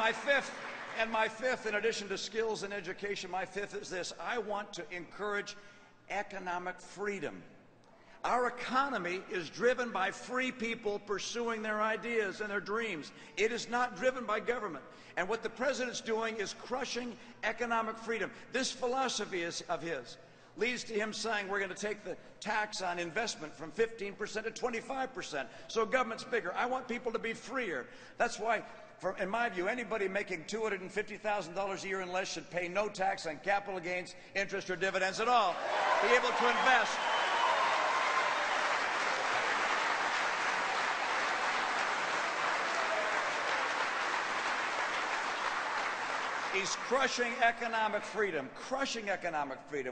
My fifth, in addition to skills and education, my fifth is this: I want to encourage economic freedom. Our economy is driven by free people pursuing their ideas and their dreams. It is not driven by government. And what the president's doing is crushing economic freedom. This philosophy of his leads to him saying we're going to take the tax on investment from 15% to 25%, so government's bigger. I want people to be freer. That's why, in my view, anybody making $250,000 a year and less should pay no tax on capital gains, interest, or dividends at all. Be able to invest. He's crushing economic freedom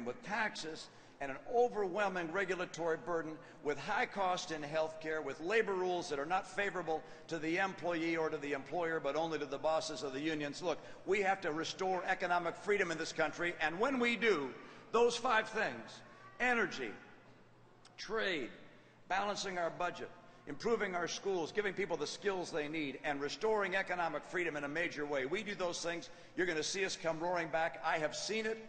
with taxes and an overwhelming regulatory burden, with high cost in health care, with labor rules that are not favorable to the employee or to the employer, but only to the bosses of the unions. Look, we have to restore economic freedom in this country, and when we do, those five things: energy, trade, balancing our budget, improving our schools, giving people the skills they need, and restoring economic freedom in a major way. We do those things, you're going to see us come roaring back. I have seen it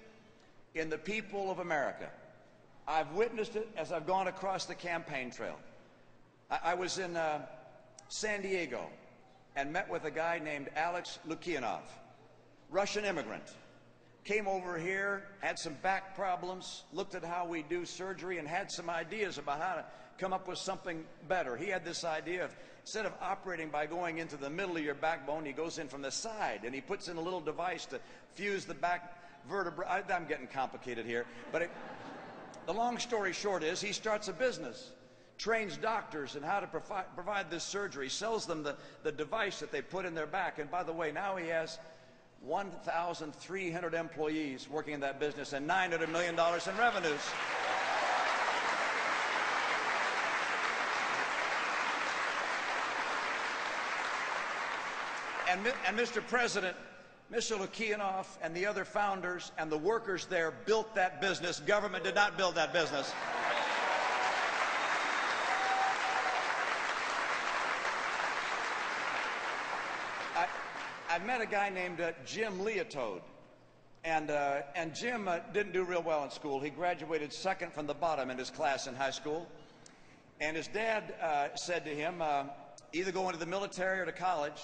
in the people of America. I've witnessed it as I've gone across the campaign trail. I was in San Diego and met with a guy named Alex Lukianov, Russian immigrant. Came over here, had some back problems, looked at how we do surgery, and had some ideas about how to come up with something better. He had this idea of, instead of operating by going into the middle of your backbone, he goes in from the side, and he puts in a little device to fuse the back vertebra. I'm getting complicated here, but the long story short is he starts a business, trains doctors in how to provide this surgery, sells them the device that they put in their back. And by the way, now he has 1,300 employees working in that business and $900 million in revenues. And Mr. President, Mr. Lukianov and the other founders and the workers there built that business. Government did not build that business. I met a guy named Jim Leotoad, and Jim didn't do real well in school. He graduated second from the bottom in his class in high school, and his dad said to him, either go into the military or to college.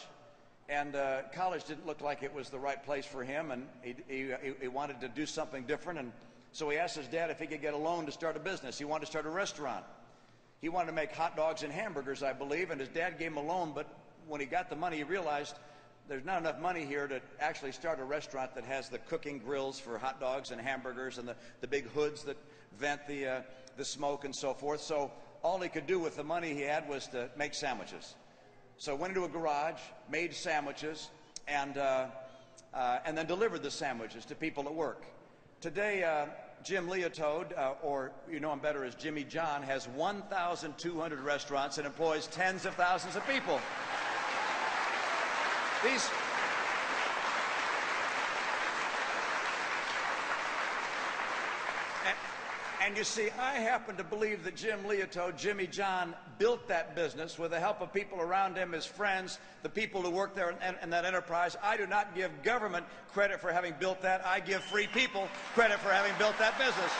And college didn't look like it was the right place for him, and he wanted to do something different. And so he asked his dad if he could get a loan to start a business. He wanted to start a restaurant. He wanted to make hot dogs and hamburgers, I believe, and his dad gave him a loan. But when he got the money, he realized there's not enough money here to actually start a restaurant that has the cooking grills for hot dogs and hamburgers and the big hoods that vent the smoke and so forth. So all he could do with the money he had was to make sandwiches. So went into a garage, made sandwiches, and then delivered the sandwiches to people at work. Today, Jim Leotoad, or you know him better as Jimmy John, has 1,200 restaurants and employs tens of thousands of people. And you see, I happen to believe that Jim Leotoad, Jimmy John, built that business with the help of people around him, his friends, the people who work there in that enterprise. I do not give government credit for having built that. I give free people credit for having built that business.